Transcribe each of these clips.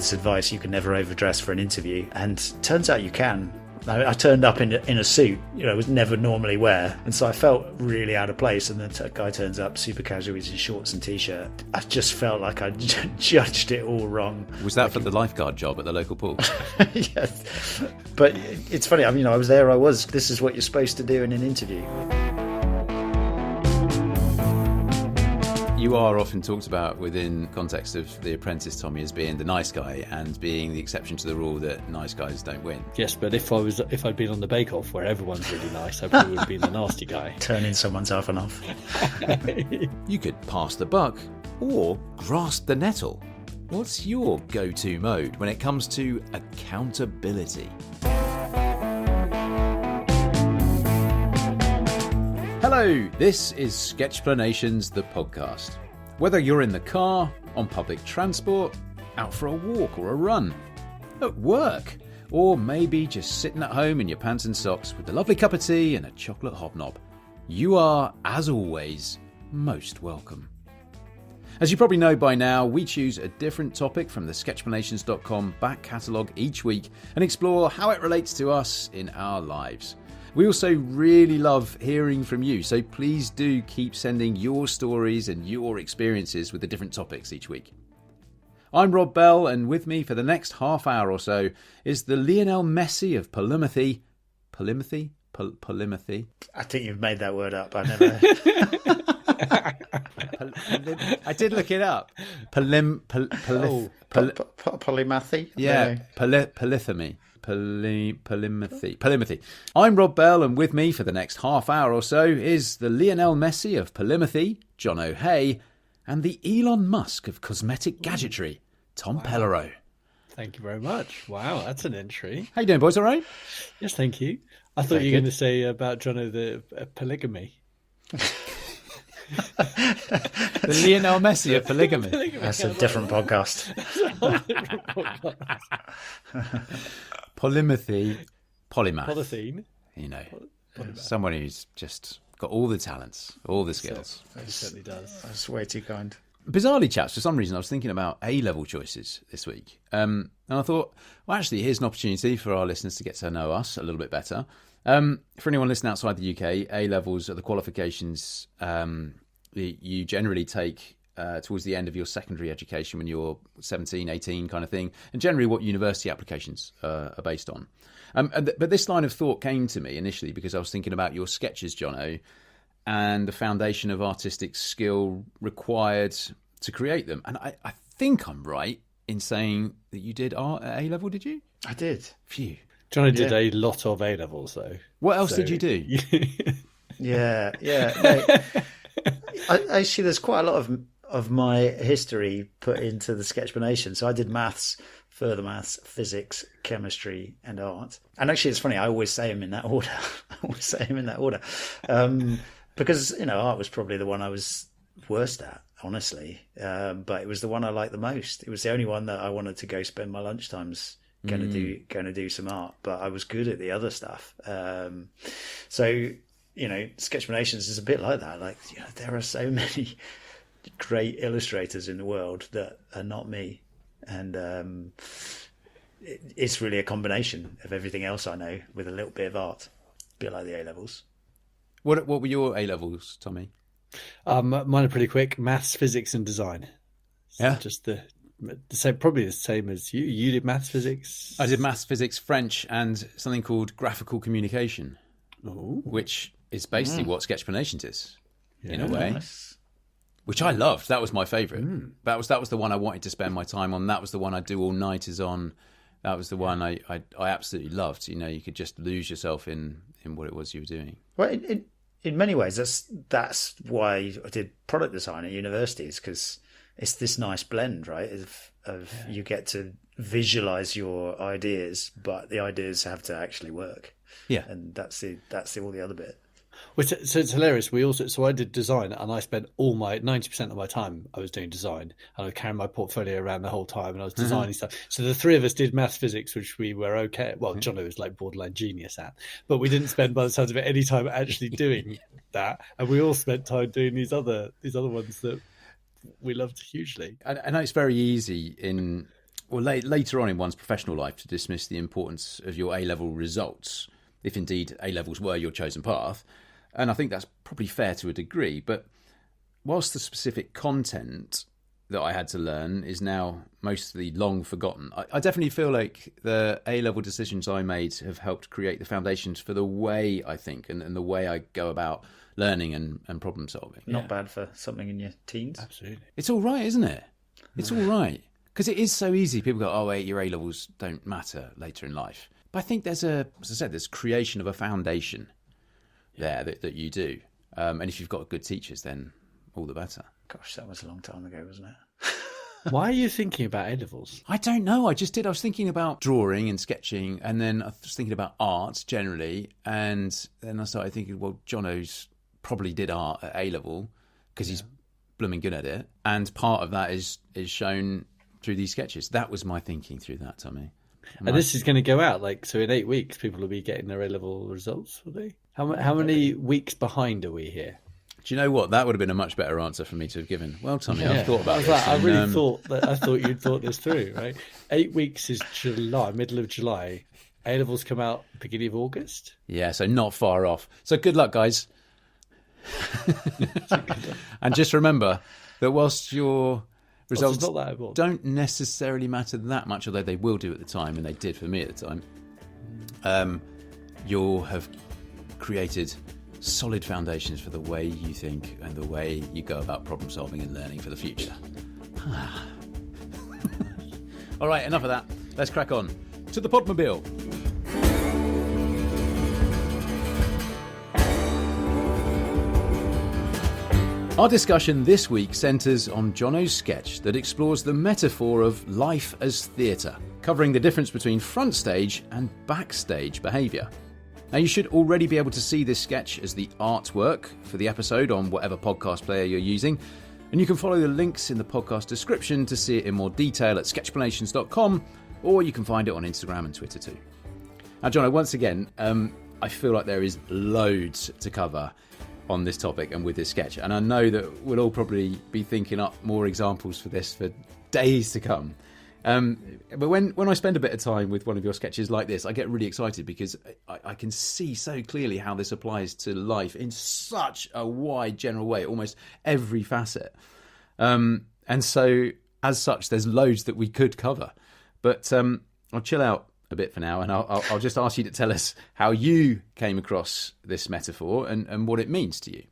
this advice: you can never overdress for an interview, and turns out you can. I turned up in a suit, I was never normally wear, and so I felt really out of place. And the guy turns up super casual with his shorts and t-shirt. I just felt like I judged it all wrong. Was that for the lifeguard job at the local pool? Yes, but it's funny. I mean, I was there. This is what you're supposed to do in an interview. You are often talked about within context of The Apprentice, Tommy, as being the nice guy and being the exception to the rule that nice guys don't win. Yes, but if I'd been on the Bake Off where everyone's really nice, I probably would have been the nasty guy. Turning someone's half and off. You could pass the buck or grasp the nettle. What's your go-to mode when it comes to accountability? Hello, this is Sketchplanations, the podcast. Whether you're in the car, on public transport, out for a walk or a run, at work, or maybe just sitting at home in your pants and socks with a lovely cup of tea and a chocolate hobnob, you are, as always, most welcome. As you probably know by now, we choose a different topic from the Sketchplanations.com back catalogue each week and explore how it relates to us in our lives. We also really love hearing from you, so please do keep sending your stories and your experiences with the different topics each week. I'm Rob Bell, and with me for the next half hour or so is the Lionel Messi of Polymathy. Polymathy? Polymathy? I think you've made that word up. I never... I did look it up. Polymathy? Yeah, polythemy. Polymathy. I'm Rob Bell, and with me for the next half hour or so is the Lionel Messi of Polymathy, John O'Hay, and the Elon Musk of cosmetic gadgetry, Tom Pellereau. Thank you very much. Wow, that's an entry. How you doing, boys? All right? Yes, thank you. I thought you were going to say about Jono the polygamy. The Lionel Messi of polygamy. That's a different podcast. Polymathy, polymath. Polythene. Someone who's just got all the talents, all the skills. He certainly does. That's way too kind. Bizarrely, chaps, for some reason I was thinking about A-level choices this week. And I thought, well, actually, here's an opportunity for our listeners to get to know us a little bit better. For anyone listening outside the UK, A-levels are the qualifications you generally take towards the end of your secondary education when you're 17, 18 kind of thing, and generally what university applications are based on. But this line of thought came to me initially because I was thinking about your sketches, Jono, and the foundation of artistic skill required to create them. And I think I'm right in saying that you did art at A-level, did you? I did. Phew. Johnny did a lot of A-levels, though. What else did you do? Yeah. No, actually, there's quite a lot of my history put into the Sketchplanation. So I did maths, further maths, physics, chemistry, and art. And actually, it's funny, I always say them in that order. Because, art was probably the one I was worst at, honestly. But it was the one I liked the most. It was the only one that I wanted to go spend my lunchtimes going to do some art. But I was good at the other stuff. So, Sketchplanations is a bit like that. Like, there are so many great illustrators in the world that are not me. And it's really a combination of everything else I know with a little bit of art. A bit like the A-levels. What were your A-levels, Tommy? Mine are pretty quick. Maths, physics, and design. So yeah. Just the same, probably the same as you. You did maths, physics? I did maths, physics, French, and something called graphical communication. Ooh. Which is basically what Sketchplanations is, in a way. Nice. Which I loved. That was my favourite. That was the one I wanted to spend my time on. That was the one I'd do all-nighters on. That was the one I absolutely loved. You could just lose yourself in what it was you were doing. Well, in many ways, that's why I did product design at universities, because it's this nice blend, right? Of you get to visualize your ideas, but the ideas have to actually work. Yeah, and that's all the other bit. Well, so it's hilarious. So I did design, and I spent 90% of my time I was doing design, and I was carrying my portfolio around the whole time, and I was designing stuff. So the three of us did maths, physics, which we were okay. Well, Jono was like borderline genius at, but we didn't spend, by the sounds of it, any time actually doing that. And we all spent time doing these other ones that we loved hugely. I know it's very easy in or later on in one's professional life, to dismiss the importance of your A-level results, if indeed A-levels were your chosen path. And I think that's probably fair to a degree. But whilst the specific content that I had to learn is now mostly long forgotten, I definitely feel like the A-level decisions I made have helped create the foundations for the way I think and the way I go about learning and problem solving. Not bad for something in your teens. Absolutely. It's all right, isn't it? It's all right. Because it is so easy. People go, oh, wait, your A-levels don't matter later in life. But I think there's there's creation of a foundation there that you do. And if you've got good teachers, then all the better. Gosh, that was a long time ago, wasn't it? Why are you thinking about A-levels? I don't know. I just did. I was thinking about drawing and sketching, and then I was thinking about art generally. And then I started thinking, well, Jono's probably did art at A-level because he's blooming good at it. And part of that is shown through these sketches. That was my thinking through that, Tommy. And this is going to go out, so in 8 weeks, people will be getting their A-level results, will they? How many weeks behind are we here? Do you know what? That would have been a much better answer for me to have given. Well, Tommy, I've thought about this. I really thought you'd thought this through, right? 8 weeks is July, middle of July. A-levels come out beginning of August. Yeah, so not far off. So good luck, guys. And just remember that whilst your results don't necessarily matter that much, although they will do at the time, and they did for me at the time, you'll have created solid foundations for the way you think and the way you go about problem solving and learning for the future. All right, enough of that. Let's crack on to the Podmobile. Our discussion this week centres on Jono's sketch that explores the metaphor of life as theatre, covering the difference between front stage and backstage behaviour. Now, you should already be able to see this sketch as the artwork for the episode on whatever podcast player you're using, and you can follow the links in the podcast description to see it in more detail at sketchplanations.com, or you can find it on Instagram and Twitter too. Now, Jono, once again, I feel like there is loads to cover on this topic and with this sketch, and I know that we'll all probably be thinking up more examples for this for days to come. But when I spend a bit of time with one of your sketches like this, I get really excited because I can see so clearly how this applies to life in such a wide general way, almost every facet. And so as such, there's loads that we could cover, but I'll chill out a bit for now, and I'll just ask you to tell us how you came across this metaphor and what it means to you.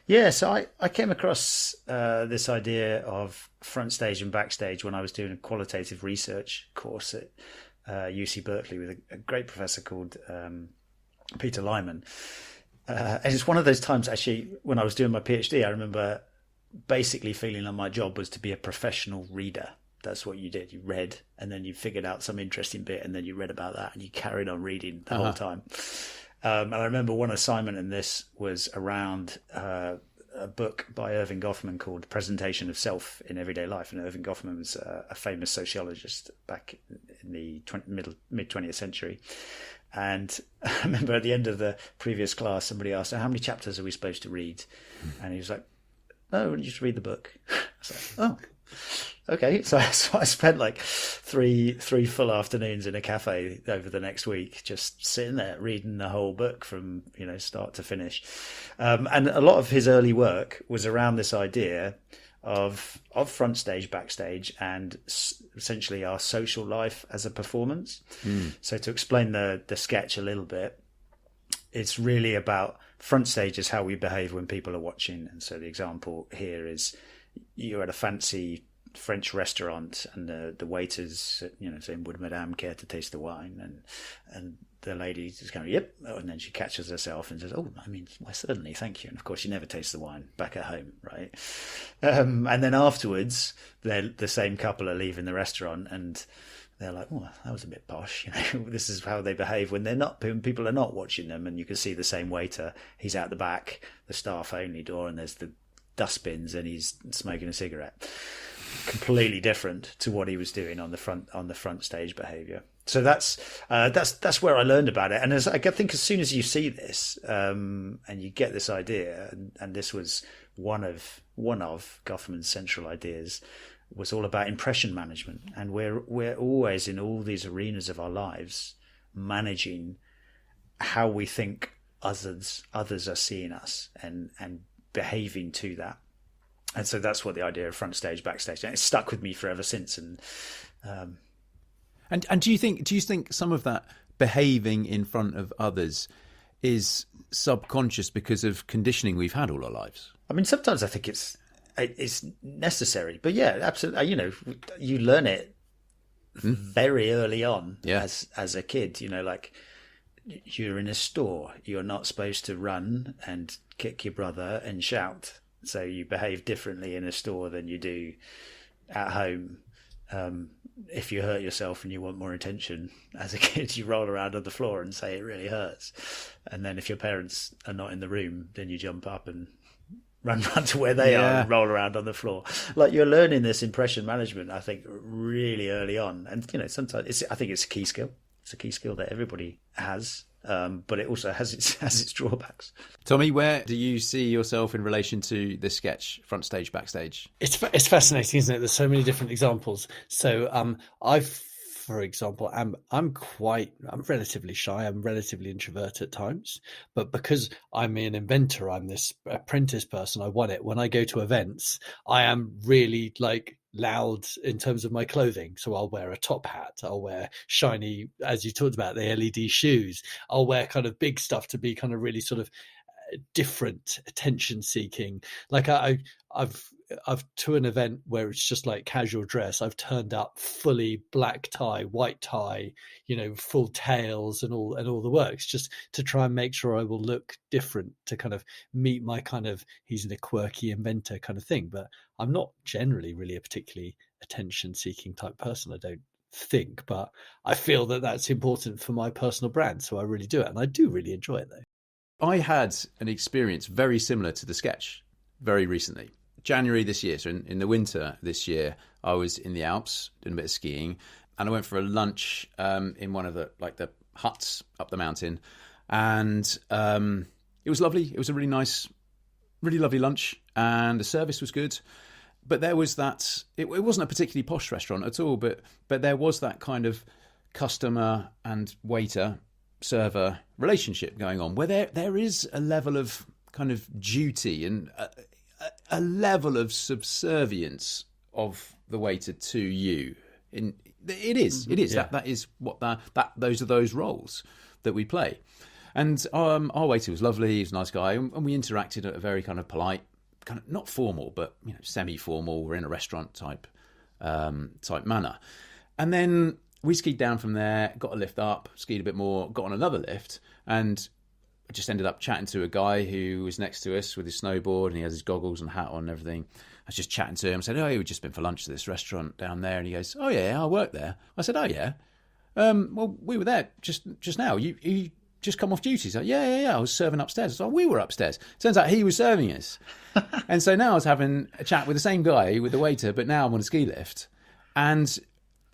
Yeah, so I came across this idea of front stage and backstage when I was doing a qualitative research course at UC Berkeley with a great professor called Peter Lyman. And it's one of those times, actually, when I was doing my PhD, I remember basically feeling like my job was to be a professional reader. That's what you did. You read, and then you figured out some interesting bit, and then you read about that, and you carried on reading the whole time. And I remember one assignment in this was around a book by Erving Goffman called Presentation of Self in Everyday Life. And Erving Goffman was a famous sociologist back in the mid-20th century. And I remember at the end of the previous class, somebody asked, so how many chapters are we supposed to read? And he was like, no, just read the book. I was like, oh. Okay, so I spent like three full afternoons in a cafe over the next week, just sitting there reading the whole book from start to finish, and a lot of his early work was around this idea of front stage, backstage, and essentially our social life as a performance. So to explain the sketch a little bit, it's really about front stage is how we behave when people are watching, and so the example here is you're at a fancy French restaurant and the waiters, saying, would Madame care to taste the wine? And the lady just kind of, yep. And then she catches herself and says, oh, I mean, why, certainly, thank you. And of course, you never taste the wine back at home, right? And then afterwards, the same couple are leaving the restaurant and they're like, oh, that was a bit posh. This is how they behave when people are not watching them. And you can see the same waiter. He's out the back, the staff only door, and there's the dustbins, and he's smoking a cigarette. Completely different to what he was doing on the front stage behavior. So that's where I learned about it. And I think as soon as you see this and you get this idea, and this was one of Goffman's central ideas, was all about impression management, and we're always in all these arenas of our lives managing how we think others are seeing us and behaving to that. And so that's what the idea of front stage, backstage, and it's stuck with me forever since. And do you think some of that behaving in front of others is subconscious because of conditioning we've had all our lives? I mean, sometimes I think it's necessary, but yeah, absolutely. You know, you learn it very early on as a kid. You know, like you're in a store, you're not supposed to run and kick your brother and shout. So you behave differently in a store than you do at home. If you hurt yourself and you want more attention as a kid, you roll around on the floor and say it really hurts. And then if your parents are not in the room, then you jump up and run to where they are and roll around on the floor. Like, you're learning this impression management, I think, really early on. And, you know, sometimes I think it's a key skill. It's a key skill that everybody has. But it also has its drawbacks. Tommy, where do you see yourself in relation to this sketch, front stage, backstage? It's fascinating, isn't it? There's so many different examples. So for example, I'm relatively shy. I'm relatively introverted at times, but because I'm an inventor, I'm this apprentice person. I want it. When I go to events, I am really like loud in terms of my clothing. So I'll wear a top hat. I'll wear shiny, as you talked about, the LED shoes. I'll wear kind of big stuff to be kind of really sort of different, attention seeking. Like I've to an event where it's just like casual dress, I've turned up fully black tie, white tie, you know, full tails and all the works, just to try and make sure I will look different, to kind of meet my kind of, he's a quirky inventor kind of thing. But I'm not generally really a particularly attention seeking type person, I don't think, but I feel that that's important for my personal brand, so I really do it, and I do really enjoy it though. I had an experience very similar to the sketch very recently. January this year, so in the winter this year, I was in the Alps doing a bit of skiing, and I went for a lunch in one of the huts up the mountain, and it was lovely. It was a really lovely lunch, and the service was good. But there was that. It wasn't a particularly posh restaurant at all, but there was that kind of customer and waiter server relationship going on, where there is a level of kind of duty and a level of subservience of the waiter to you. It is yeah. that is what those are those roles that we play. And our waiter was lovely. He was a nice guy, and we interacted at a very kind of polite, kind of not formal, but you know, semi-formal. We're in a restaurant type manner. And then we skied down from there, got a lift up, skied a bit more, got on another lift, and I just ended up chatting to a guy who was next to us with his snowboard, and he has his goggles and hat on and everything. I was just chatting to him. I said, "Oh, we've just been for lunch to this restaurant down there." And he goes, "Oh yeah, I work there." I said, "Oh yeah, well we were there just now. You just come off duty?" He's like, yeah. I was serving upstairs. I said, "Oh, we were upstairs." Turns out he was serving us. And so now I was having a chat with the same guy, with the waiter, but now I'm on a ski lift, and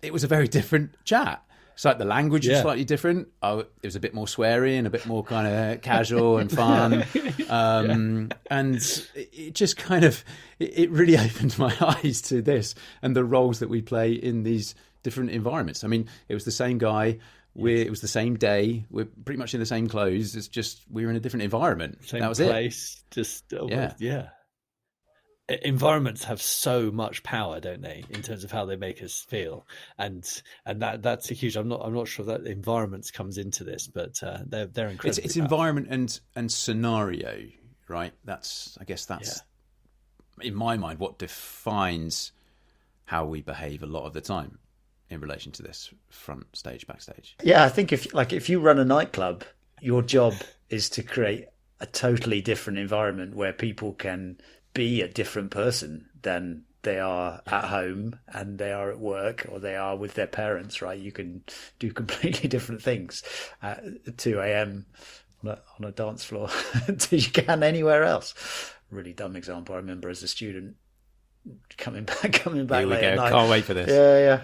it was a very different chat. It's like the language was slightly different. It was a bit more sweary and a bit more kind of casual and fun. And it just kind of, it really opened my eyes to this and the roles that we play in these different environments. I mean, it was the same guy. It was the same day. We're pretty much in the same clothes. It's just we were in a different environment. Same that was place. Yeah. Environments have so much power, don't they, in terms of how they make us feel, and that's a huge. I'm not sure that environments comes into this, but they're incredible. It's environment and scenario, right? I guess that's in my mind what defines how we behave a lot of the time in relation to this front stage, backstage. Yeah, I think if you run a nightclub, your job is to create a totally different environment where people can be a different person than they are at home and they are at work or they are with their parents, right? You can do completely different things at 2 a.m. on a dance floor than you can anywhere else. Really dumb example. I remember as a student coming back Here we late go. at night. Can't wait for this. Yeah.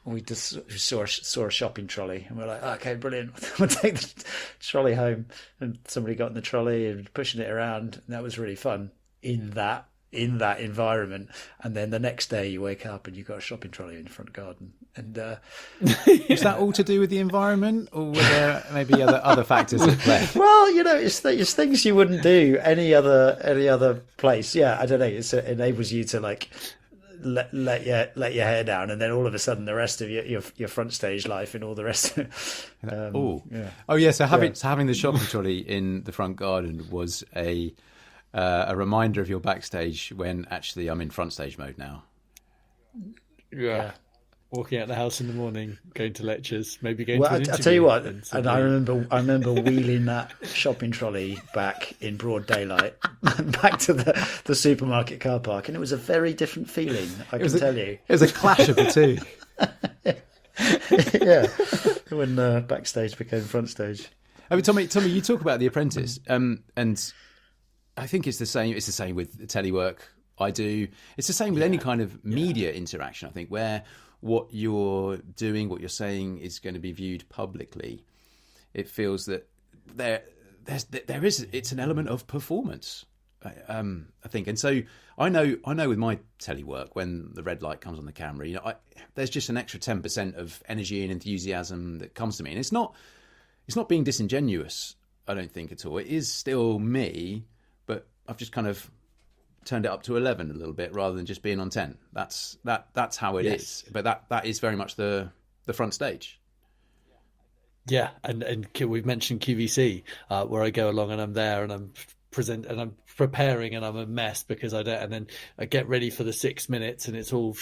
We just saw a shopping trolley and we're like, okay, brilliant. We'll take the trolley home. And somebody got in the trolley and pushing it around. And that was really fun in that in that environment, and then the next day you wake up and you've got a shopping trolley in your front garden. And is that all to do with the environment, or were there maybe other factors at play? Well, it's things you wouldn't do any other place. Yeah, I don't know. It enables you to like let your hair down, and then all of a sudden the rest of your front stage life and all the rest. So having the shopping trolley in the front garden was a reminder of your backstage, when actually I'm in front stage mode now. Yeah. Walking out the house in the morning, going to lectures, maybe going to an interview. I tell you what, and I remember wheeling that shopping trolley back in broad daylight, back to the supermarket car park, and it was a very different feeling, I can tell you. It was a clash of the two. Yeah, when backstage became front stage. I mean, Tommy, you talk about The Apprentice, and I think it's the same. It's the same with the telework I do. It's the same with any kind of media interaction, I think, where what you're doing, what you're saying is going to be viewed publicly. It feels that it's an element of performance, I think. And so I know with my telework, when the red light comes on the camera, there's just an extra 10% of energy and enthusiasm that comes to me. And it's not being disingenuous, I don't think, at all. It is still me, but I've just kind of turned it up to 11 a little bit rather than just being on 10. That's how it is. But that is very much the front stage. Yeah, and we've mentioned QVC, where I go along and I'm there and I'm I'm preparing and I'm a mess because I don't, and then I get ready for the 6 minutes and it's all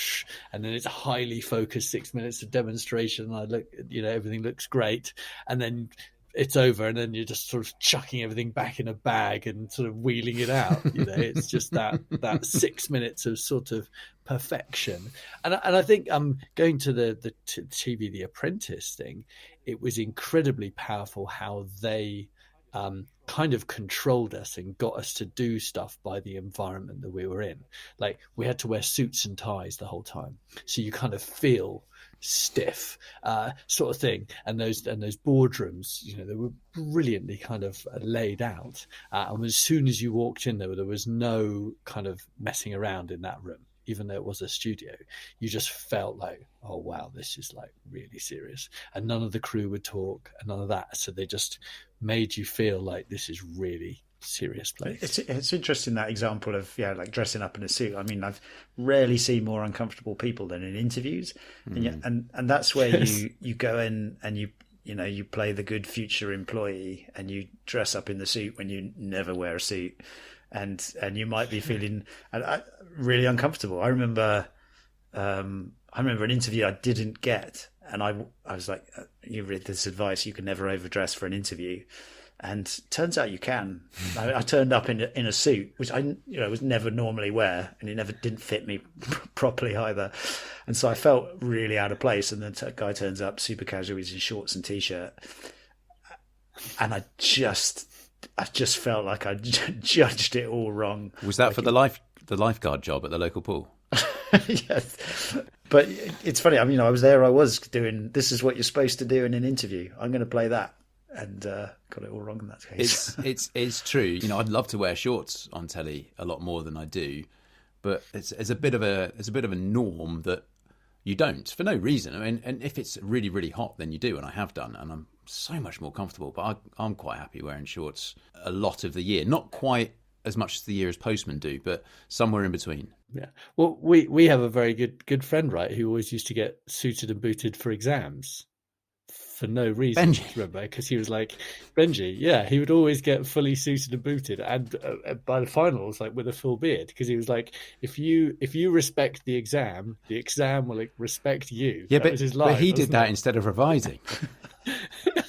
and then it's a highly focused 6 minutes of demonstration and I look, everything looks great, and then it's over, and then you're just sort of chucking everything back in a bag and sort of wheeling it out. It's just that 6 minutes of sort of perfection. And I think going to the TV The Apprentice thing, it was incredibly powerful how they kind of controlled us and got us to do stuff by the environment that we were in. Like, we had to wear suits and ties the whole time, so you kind of feel stiff, sort of thing. And those boardrooms, they were brilliantly kind of laid out. And as soon as you walked in there was no kind of messing around in that room. Even though it was a studio, you just felt like, oh wow, this is like really serious. And none of the crew would talk and none of that. So they just made you feel like this is really serious place. It's interesting, that example of like dressing up in a suit. I mean, I've rarely seen more uncomfortable people than in interviews, and that's where you go in and you play the good future employee and you dress up in the suit when you never wear a suit, and you might be feeling really uncomfortable. I remember an interview I didn't get, and I was like, you read this advice, you can never overdress for an interview. And turns out you can. I turned up in a suit, which I was never normally wear, and it didn't fit me properly either. And so I felt really out of place. And the guy turns up super casual, he's in shorts and t-shirt, and I just felt like I judged it all wrong. Was that for the lifeguard job at the local pool? Yes. But it's funny. I mean, I was doing, this is what you're supposed to do in an interview. I'm going to play that. And got it all wrong in that case. It's true. I'd love to wear shorts on telly a lot more than I do, but it's a bit of a norm that you don't, for no reason. I mean, and if it's really, really hot, then you do, and I have done, and I'm so much more comfortable. But I'm quite happy wearing shorts a lot of the year. Not quite as much as the year as postmen do, but somewhere in between. Yeah. Well, we have a very good friend, right, who always used to get suited and booted for exams. For no reason, Benji. Remember, because he was like Benji. Yeah, he would always get fully suited and booted, and by the finals, like with a full beard, because he was like, if you respect the exam will respect you. Yeah, that was his line, but he did that instead of revising.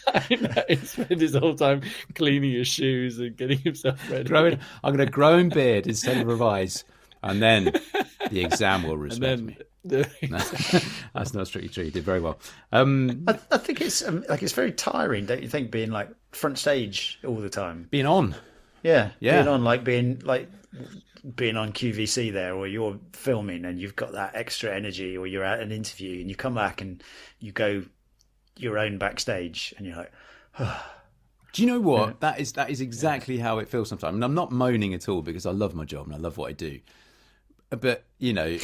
I know, he spent his whole time cleaning his shoes and getting himself ready. I'm going to grow in beard instead of revise, and then the exam will respect me. That's not strictly true. You did very well. I think it's it's very tiring, don't you think, being like front stage all the time? Being on. Yeah. Being on, being on QVC there, or you're filming and you've got that extra energy, or you're at an interview and you come back and you go your own backstage and you're like, oh. Do you know what? Yeah. That is exactly how it feels sometimes. I mean, I'm not moaning at all because I love my job and I love what I do. but you know,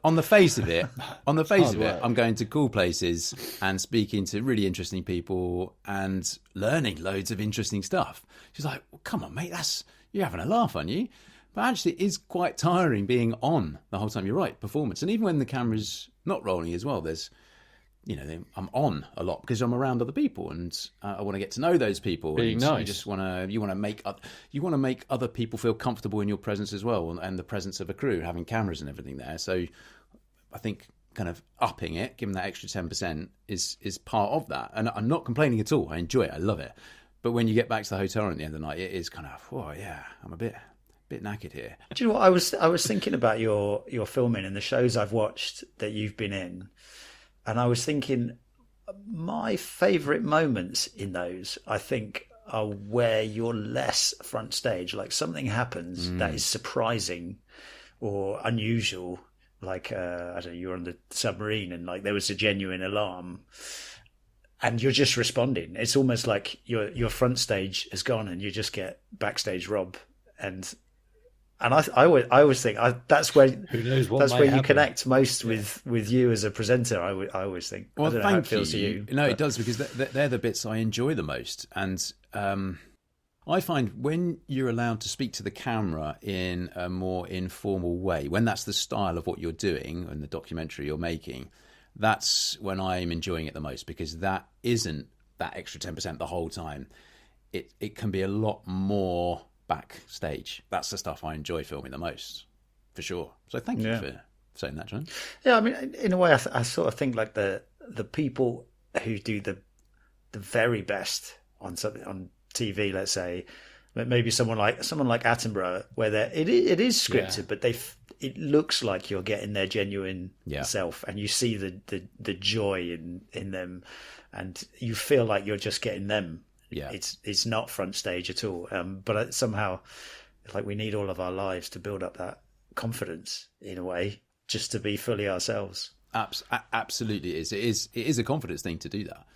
on the face of it, work. I'm going to cool places and speaking to really interesting people and learning loads of interesting stuff. She's like, well, come on, mate, you're having a laugh, aren't you? But actually, it is quite tiring being on the whole time. You're right, performance. And even when the camera's not rolling as well, I'm on a lot because I'm around other people and I want to get to know those people. Being and nice. you want to make other people feel comfortable in your presence as well, and the presence of a crew, having cameras and everything there. So I think kind of upping it, giving that extra 10% is part of that. And I'm not complaining at all. I enjoy it. I love it. But when you get back to the hotel at the end of the night, it is kind of, oh yeah, I'm a bit knackered here. Do you know what I was thinking about your filming and the shows I've watched that you've been in, and I was thinking my favourite moments in those, I think, are where you're less front stage. Like something happens that is surprising or unusual. Like I don't know, you were on the submarine and like there was a genuine alarm. And you're just responding. It's almost like your front stage is gone, and you just get backstage Rob. And I always think that's where Who knows what that's might where you happen. connect most with you as a presenter. I always think. Well, I don't know how it thank feels to you. No, it does, because they're the bits I enjoy the most. And I find when you're allowed to speak to the camera in a more informal way, when that's the style of what you're doing and the documentary you're making, that's when I'm enjoying it the most, because that isn't that extra 10% the whole time. It can be a lot more backstage. That's the stuff I enjoy filming the most, for sure. So thank you for saying that, John. Yeah, I mean, in a way, I sort of think like the people who do the very best on TV, let's say, maybe someone like Attenborough, where it is scripted, but it looks like you're getting their genuine self, and you see the joy in them, and you feel like you're just getting them. Yeah, it's not front stage at all. But somehow, like, we need all of our lives to build up that confidence in a way, just to be fully ourselves. Absolutely, it is a confidence thing to do that.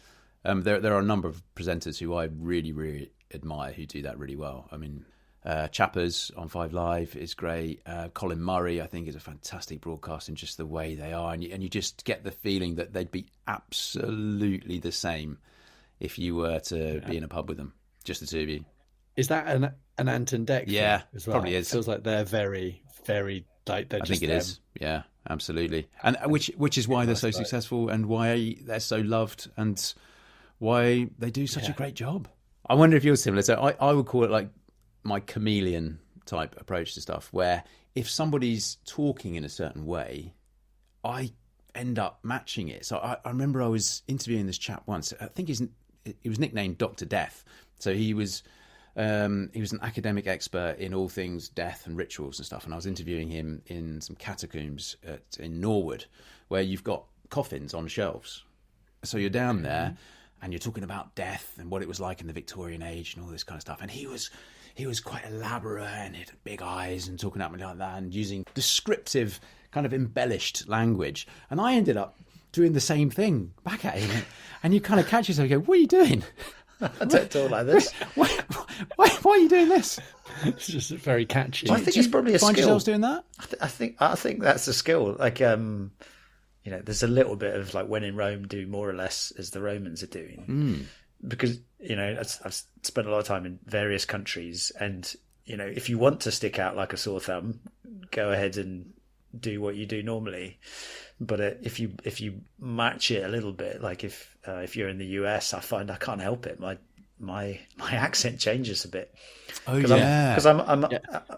There are a number of presenters who I really, really admire who do that really well. I mean, Chappers on 5 Live is great. Colin Murray, I think, is a fantastic broadcaster in just the way they are, and you just get the feeling that they'd be absolutely the same if you were to be in a pub with them, just the two of you. Is that an Ant and Dec? Yeah, as well? probably is. It feels like they're very, very like they're I just think it is. Yeah, absolutely. And which is why they're so successful, and why they're so loved, and why they do such a great job. I wonder if you're similar. So I would call it like my chameleon type approach to stuff, where if somebody's talking in a certain way, I end up matching it. So I remember I was interviewing this chap once. I think he was nicknamed Dr. Death. So he was an academic expert in all things death and rituals and stuff. And I was interviewing him in some catacombs in Norwood, where you've got coffins on shelves. So you're down there and you're talking about death and what it was like in the Victorian age and all this kind of stuff. And he was quite elaborate, and he had big eyes and talking at me like that and using descriptive, kind of embellished language. And I ended up doing the same thing back at him. And you kind of catch yourself and go, what are you doing? I don't talk like this. Why are you doing this? It's just very catchy. I think it's probably a Find skill. yourselves doing that? I think that's a skill. Like, there's a little bit of like, when in Rome, do more or less as the Romans are doing. Because, I've spent a lot of time in various countries, and, if you want to stick out like a sore thumb, go ahead and do what you do normally. But if you match it a little bit, like if you're in the US, I find I can't help it. My accent changes a bit. Oh yeah, because I'm.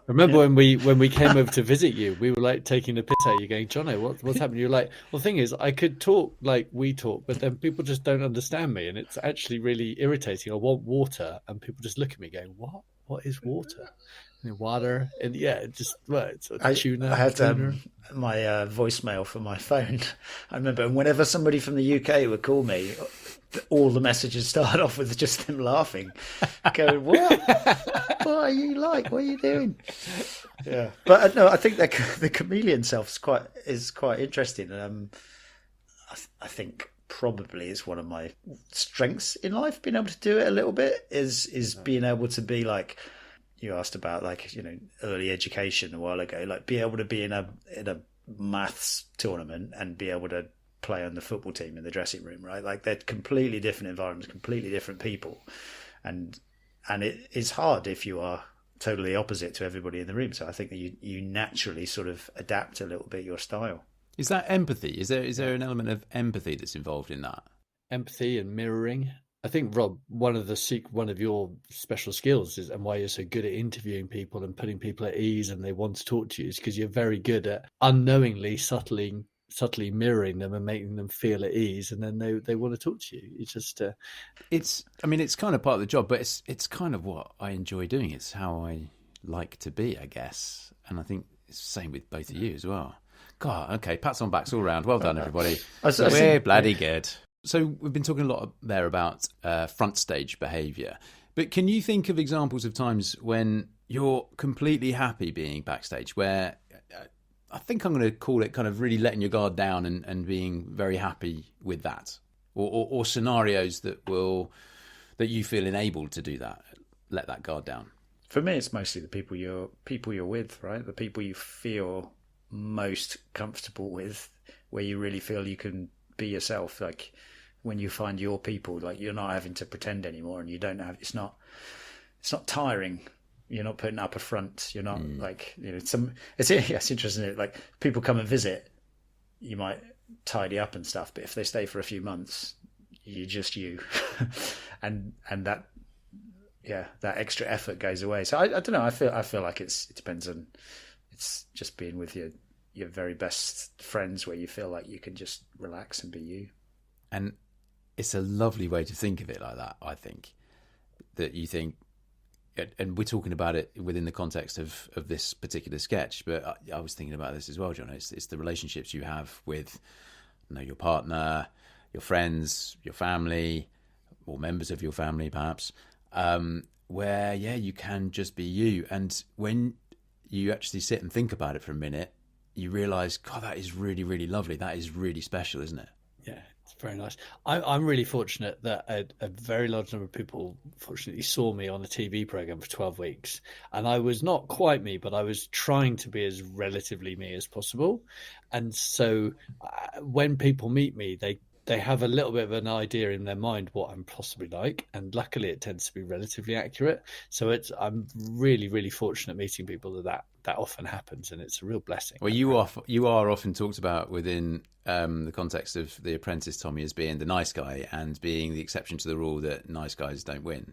Remember when we came over to visit you, we were like taking a piss at you, going, Jono, what's happening? You're like, well, the thing is, I could talk like we talk, but then people just don't understand me, and it's actually really irritating. I want water, and people just look at me going, what is water? Water, and it's a tuna. I had my voicemail for my phone. I remember, and whenever somebody from the UK would call me, all the messages start off with just them laughing, going, "What? What are you like? What are you doing?" Yeah, but no, I think that the chameleon self is quite interesting. I think probably it's one of my strengths in life, being able to do it a little bit. Is being able to be like, you asked about, like, early education a while ago, like be able to be in a maths tournament and be able to play on the football team in the dressing room, right? Like they're completely different environments, completely different people, and it is hard if you are totally opposite to everybody in the room. So I think that you naturally sort of adapt a little bit your style. Is that empathy? Is there an element of empathy that's involved in that? Empathy and mirroring. I think, Rob, one of your special skills is, and why you're so good at interviewing people and putting people at ease and they want to talk to you, is because you're very good at unknowingly, subtly mirroring them and making them feel at ease, and then they want to talk to you. It's just it's kind of part of the job, but it's kind of what I enjoy doing. It's how I like to be, I guess, and I think it's the same with both of you as well. God, okay, pats on backs all round. Well done, everybody. We're bloody good. So we've been talking a lot there about front stage behaviour, but can you think of examples of times when you're completely happy being backstage, where I think I'm going to call it kind of really letting your guard down and being very happy with that, or scenarios that you feel enabled to do that, let that guard down? For me, it's mostly the people you're with, right? The people you feel most comfortable with, where you really feel you can be yourself. Like when you find your people, like you're not having to pretend anymore, and you don't have, it's not tiring. You're not putting up a front. You're not like, it's interesting. Isn't it? Like people come and visit, you might tidy up and stuff, but if they stay for a few months, you're just you. and that extra effort goes away. So I don't know. I feel like it depends on, it's just being with your very best friends where you feel like you can just relax and be you. And it's a lovely way to think of it like that, I think, that you think, and we're talking about it within the context of this particular sketch, but I was thinking about this as well, John. It's the relationships you have with your partner, your friends, your family, or members of your family perhaps, where, you can just be you. And when you actually sit and think about it for a minute, you realise, God, that is really, really lovely. That is really special, isn't it? Yeah, it's very nice. I'm really fortunate that a very large number of people, fortunately, saw me on a TV programme for 12 weeks. And I was not quite me, but I was trying to be as relatively me as possible. And so when people meet me, they have a little bit of an idea in their mind what I'm possibly like, and luckily it tends to be relatively accurate. So I'm really, really fortunate meeting people that often happens, and it's a real blessing. Well, you are often talked about within the context of The Apprentice, Tommy, as being the nice guy and being the exception to the rule that nice guys don't win.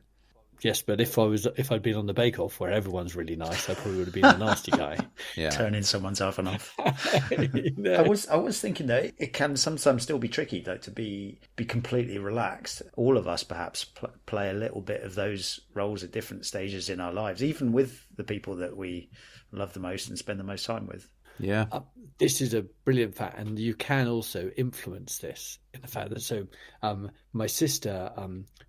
Yes, but if I'd been on the Bake Off where everyone's really nice, I probably would have been the nasty guy. Yeah, turning someone's off and off. No. I was thinking though, it can sometimes still be tricky though to be completely relaxed. All of us perhaps play a little bit of those roles at different stages in our lives, even with the people that we love the most and spend the most time with. Yeah, this is a brilliant fact, and you can also influence this in the fact that my sister,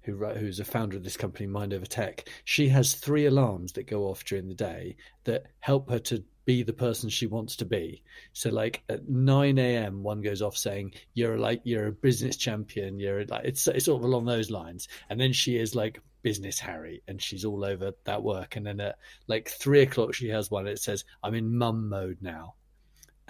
who's a founder of this company, Mind Over Tech, she has 3 alarms that go off during the day that help her to be the person she wants to be. So like at 9 a.m. one goes off saying you're a business champion, you're like, it's sort of along those lines, and then she is like Business Harry, and she's all over that work. And then at like 3 o'clock she has one that says I'm in mum mode now.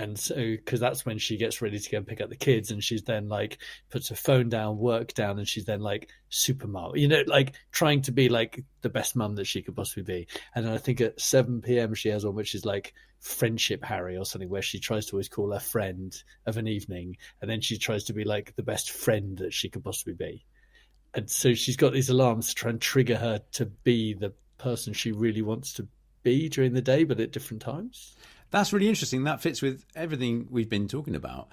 And so, because that's when she gets ready to go and pick up the kids, and she's then like puts her phone down, work down, and she's then like super mum, like trying to be like the best mum that she could possibly be. And then I think at 7 p.m. she has one which is like Friendship Harry or something, where she tries to always call her friend of an evening, and then she tries to be like the best friend that she could possibly be. And so she's got these alarms to try and trigger her to be the person she really wants to be during the day, but at different times. That's really interesting. That fits with everything we've been talking about.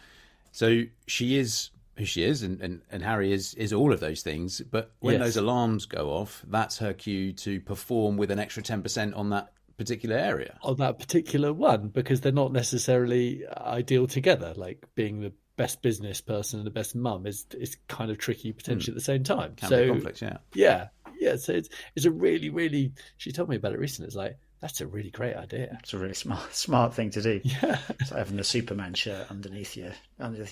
So she is who she is, and Harry is all of those things. But when those alarms go off, that's her cue to perform with an extra 10% on that particular area. On that particular one, because they're not necessarily ideal together. Like being the best business person and the best mum is kind of tricky potentially at the same time. Can be conflicts, yeah. So it's a really, really. She told me about it recently. It's like, that's a really great idea. It's a really smart thing to do. Yeah, it's like having a Superman shirt underneath your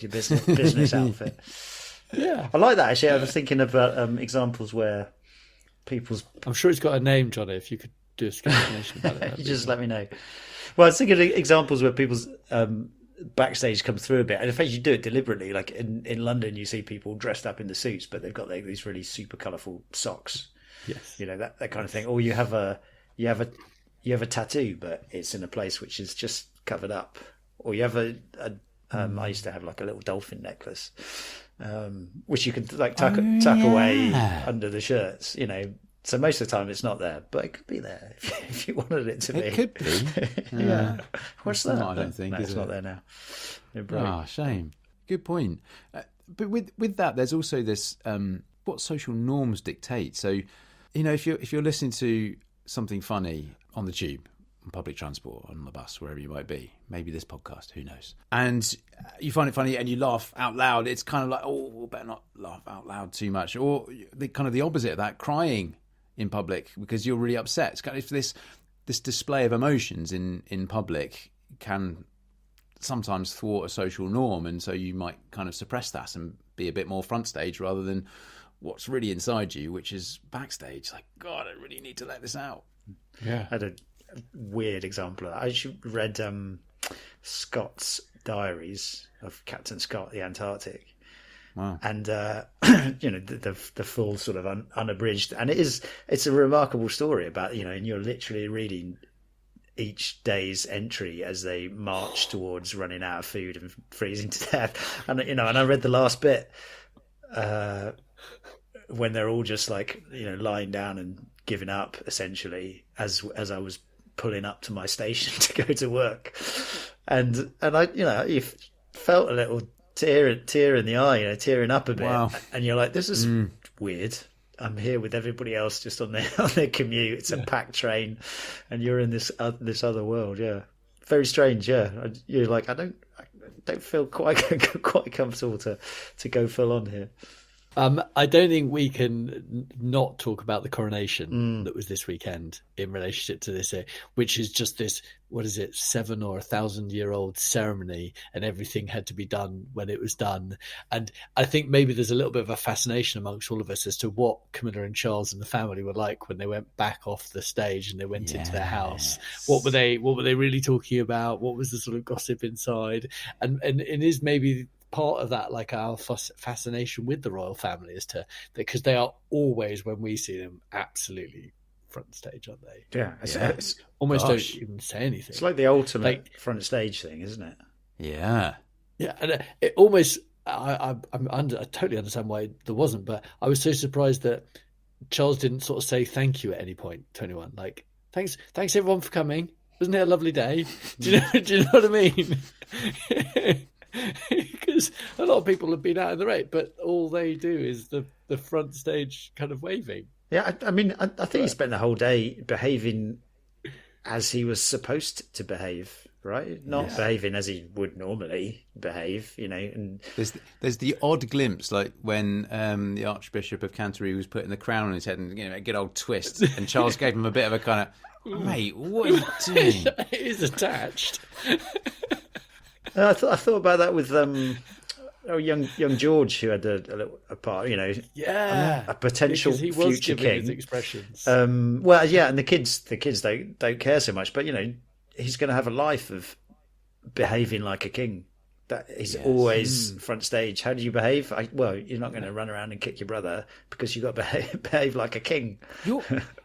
business outfit. Yeah, I like that actually. I was thinking about examples where people's. I'm sure it's got a name, Johnny. If you could do a explanation about it. You just let me know. Well, I was thinking of examples where people's backstage comes through a bit, and in fact, you do it deliberately. Like in London, you see people dressed up in the suits, but they've got these really super colourful socks. Yes, that kind of thing. Or you have a tattoo, but it's in a place which is just covered up. Or you have I used to have like a little dolphin necklace, which you can like tuck away under the shirts. So most of the time it's not there, but it could be there if you wanted it to be. It could be. Yeah. What's that? Not, I don't think. No, it's not there now. Shame. Good point. But with that, there's also this what social norms dictate. So, if you're listening to something funny on the tube, on public transport, on the bus, wherever you might be, maybe this podcast, who knows, and you find it funny and you laugh out loud, it's kind of like, oh, better not laugh out loud too much. Or the opposite of that, crying in public because you're really upset. It's kind of this display of emotions in public can sometimes thwart a social norm, and so you might kind of suppress that and be a bit more front stage rather than what's really inside you, which is backstage. Like, God, I really need to let this out. Yeah. I had a weird example of that. I actually read Scott's diaries of Captain Scott, the Antarctic. Wow. And the full sort of unabridged, and it's a remarkable story about, and you're literally reading each day's entry as they march towards running out of food and freezing to death. And and I read the last bit when they're all just like lying down and giving up essentially as I was pulling up to my station to go to work, and I you felt a little tear in the eye, tearing up a bit. Wow. And you're like, this is weird. I'm here with everybody else just on their commute. It's a packed train, and you're in this other world. Yeah, very strange. Yeah, you're like, I don't feel quite comfortable to go full on here. I don't think we can not talk about the coronation that was this weekend in relationship to this, which is just this, 7 or 1,000-year-old ceremony, and everything had to be done when it was done. And I think maybe there's a little bit of a fascination amongst all of us as to what Camilla and Charles and the family were like when they went back off the stage and they went into their house. What were they really talking about? What was the sort of gossip inside? And it is maybe part of that, like our fascination with the royal family, is because they are always, when we see them, absolutely front stage, aren't they? Yeah, it's almost don't even say anything. It's like the ultimate front stage thing, isn't it? Yeah, and it almost. I totally understand why there wasn't, but I was so surprised that Charles didn't sort of say thank you at any point to anyone. Like, thanks everyone for coming. Wasn't it a lovely day? Do you know what I mean? Because a lot of people have been out in the rain, but all they do is the front stage kind of waving. Yeah, I mean, I think he spent the whole day behaving as he was supposed to behave, right? Not behaving as he would normally behave, And there's the odd glimpse, like when the Archbishop of Canterbury was putting the crown on his head, and a good old twist, and Charles gave him a bit of a kind of, mate, what are you doing? It is attached. I thought about that with young George, who had a part, a potential he was future giving king. his expressions. And the kids don't care so much, but he's going to have a life of behaving like a king. That he's always front stage. How do you behave? You're not going to run around and kick your brother because you've got to behave like a king.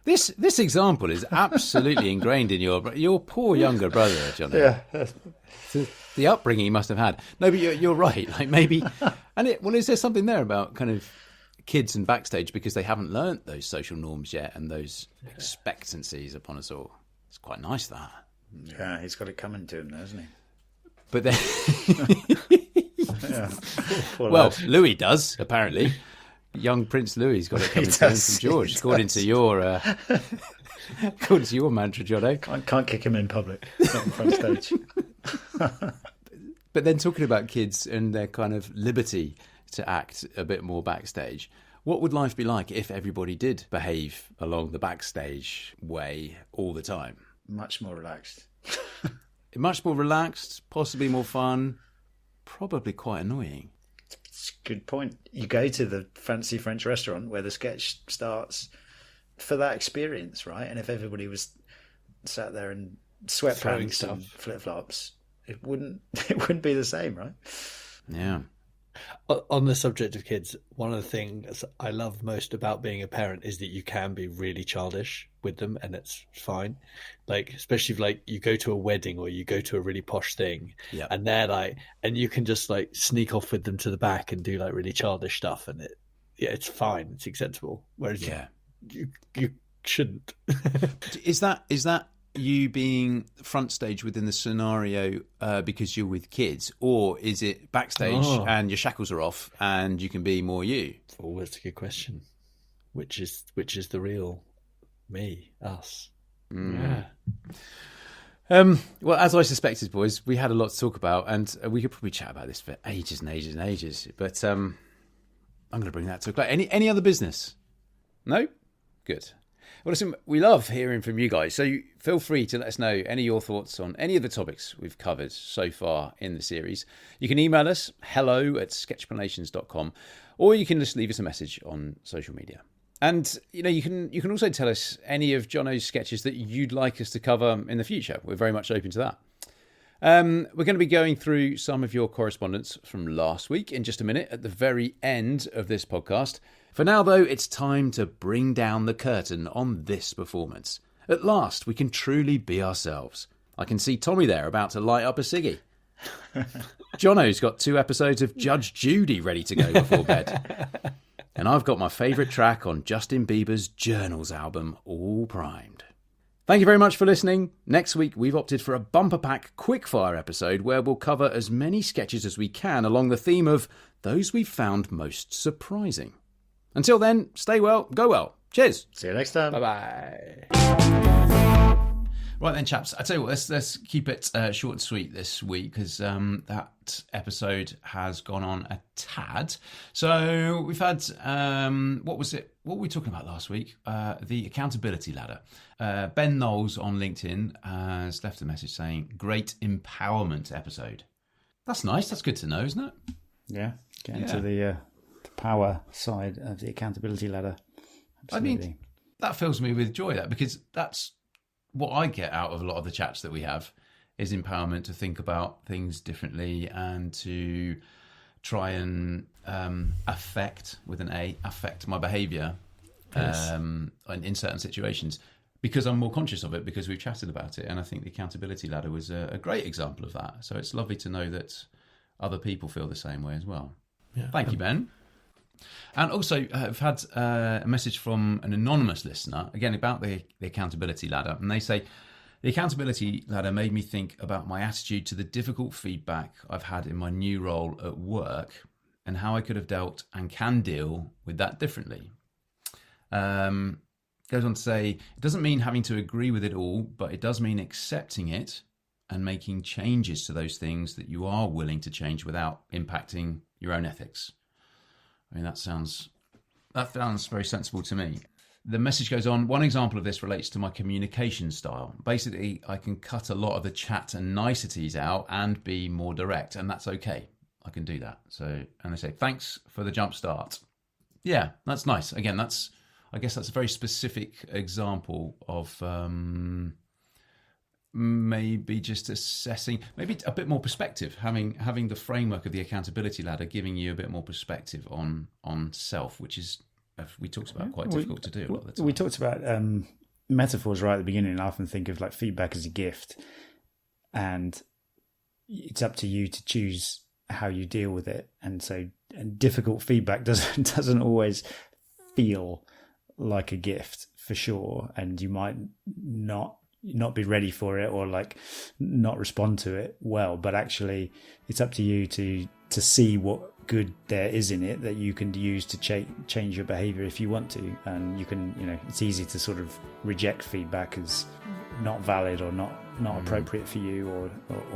This example is absolutely ingrained in your poor younger brother, John. Yeah. The upbringing he must have had. No, but you're right. Like maybe, is there something there about kind of kids and backstage because they haven't learnt those social norms yet and those expectancies upon us all? It's quite nice that. Yeah, he's got it coming to him, though, hasn't he? But then, well, Louis does apparently. Young Prince Louis's got it coming to him from George, according to your mantra, Jono. Can't kick him in public, not on front stage. But then talking about kids and their kind of liberty to act a bit more backstage, what would life be like if everybody did behave along the backstage way all the time? Much more relaxed. Much more relaxed, possibly more fun, probably quite annoying. It's a good point. You go to the fancy French restaurant where the sketch starts for that experience, right? And if everybody was sat there in Throwing sweatpants stuff. and flip flops, it wouldn't be the same, right? Yeah. On the subject of kids, one of the things I love most about being a parent is that you can be really childish with them, and it's fine. Like, especially if like you go to a wedding or you go to a really posh thing, Yeah. and they're like, and you can just like sneak off with them to the back and do like really childish stuff, and it's fine, it's acceptable. Whereas you shouldn't. Is that you being front stage within the scenario because you're with kids, or is it backstage and your shackles are off and you can be more you? Oh, that's a good question. Which is the real me, us? Yeah. Well, as I suspected, boys, we had a lot to talk about, and we could probably chat about this for ages and ages and ages. But I'm going to bring that to a close. Any other business? No? Good. Well, listen, we love hearing from you guys, so feel free to let us know any of your thoughts on any of the topics we've covered so far in the series. You can email us, hello@sketchplanations.com, or you can just leave us a message on social media. And, you can also tell us any of Jono's sketches that you'd like us to cover in the future. We're very much open to that. We're going to be going through some of your correspondence from last week in just a minute at the very end of this podcast. For now, though, it's time to bring down the curtain on this performance. At last, we can truly be ourselves. I can see Tommy there about to light up a ciggy. Jono's got 2 episodes of Judge Judy ready to go before bed. And I've got my favourite track on Justin Bieber's Journals album all primed. Thank you very much for listening. Next week, we've opted for a bumper pack quickfire episode where we'll cover as many sketches as we can along the theme of those we've found most surprising. Until then, stay well, go well. Cheers. See you next time. Bye-bye. Right then, chaps. I tell you what, let's keep it short and sweet this week because that episode has gone on a tad. So we've had what was it? What were we talking about last week? The accountability ladder. Ben Knowles on LinkedIn has left a message saying, "Great empowerment episode." That's nice. That's good to know, isn't it? Yeah, get into the power side of the accountability ladder. Absolutely. I mean, that fills me with joy, because that's what I get out of a lot of the chats that we have is empowerment to think about things differently and to try and affect my behaviour in certain situations because I'm more conscious of it because we've chatted about it. And I think the accountability ladder was a great example of that. So it's lovely to know that other people feel the same way as well. Yeah. Thank you, Ben. And also, I've had a message from an anonymous listener, again, about the accountability ladder. And they say, the accountability ladder made me think about my attitude to the difficult feedback I've had in my new role at work and how I could have dealt and can deal with that differently. Goes on to say, it doesn't mean having to agree with it all, but it does mean accepting it and making changes to those things that you are willing to change without impacting your own ethics. I mean, that sounds very sensible to me. The message goes on, one example of this relates to my communication style. Basically, I can cut a lot of the chat and niceties out and be more direct, and that's okay. I can do that. So, and they say, thanks for the jump start. Yeah, that's nice. Again, I guess that's a very specific example of maybe just assessing, maybe a bit more perspective, having the framework of the accountability ladder, giving you a bit more perspective on self, which is, we talked about, quite difficult to do a lot of the time. We talked about metaphors right at the beginning, and I often think of like feedback as a gift, and it's up to you to choose how you deal with it. And difficult feedback doesn't always feel like a gift, for sure, and you might not be ready for it or like not respond to it well, but actually it's up to you to see what good there is in it that you can use to change your behavior if you want to. And you can, it's easy to sort of reject feedback as not valid or not appropriate for you or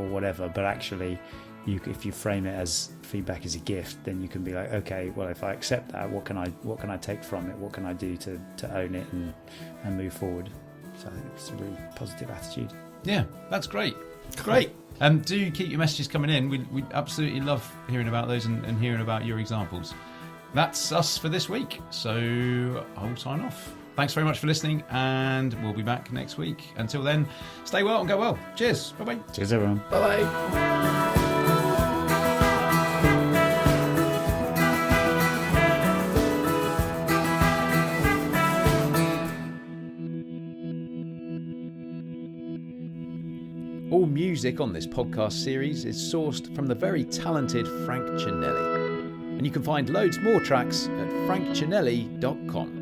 whatever, but actually if you frame it as feedback is a gift, then you can be like, okay, well, if I accept that, what can I take from it? What can I do to own it and move forward? So I think it's a really positive attitude. Yeah, that's great. Great. Do keep your messages coming in. We absolutely love hearing about those and hearing about your examples. That's us for this week. So I'll sign off. thanks very much for listening, and we'll be back next week. Until then, stay well and go well. Cheers. Bye-bye. Cheers, everyone. Bye-bye. All music on this podcast series is sourced from the very talented Frank Cinelli. And you can find loads more tracks at frankcinelli.com.